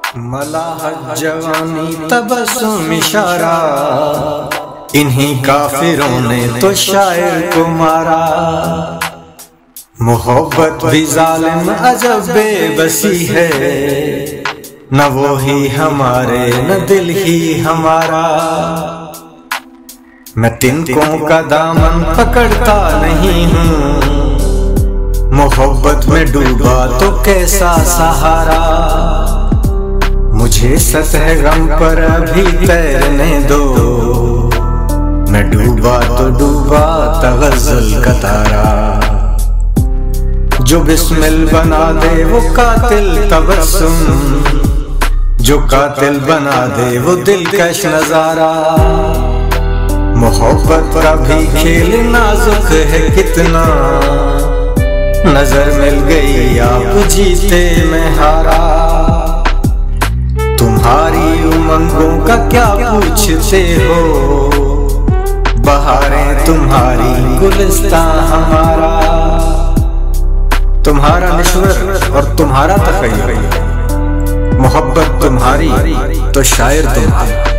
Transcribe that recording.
मलाहत जवानी तबस्सुम इशारा, इन्हीं काफिरों ने तो शायर को मारा। मोहब्बत भी जालिम अजब बेबसी है, न वो ही हमारे न दिल ही हमारा। मैं तिनकों का दामन पकड़ता नहीं हूँ, मोहब्बत में डूबा तो कैसा सहारा। मुझे सतह गम पर अभी तैरने दो, मैं डूबा तो डूबा तगज़्ज़ुल का तारा। जो बिस्मिल बना दे वो कातिल तबस्सुम, जो कातिल बना दे वो दिलकश नजारा। मोहब्बत का भी खेल नाजुक है कितना, नजर मिल गई आप जीते मैं हारा। तुम्हारी उमंगों का क्या पूछते हो, बहारें तुम्हारी गुलिस्तां हमारा। तुम्हारा निश्वर और तुम्हारा तख़य्युर, मोहब्बत तुम्हारी तो शायर तुम्हारा।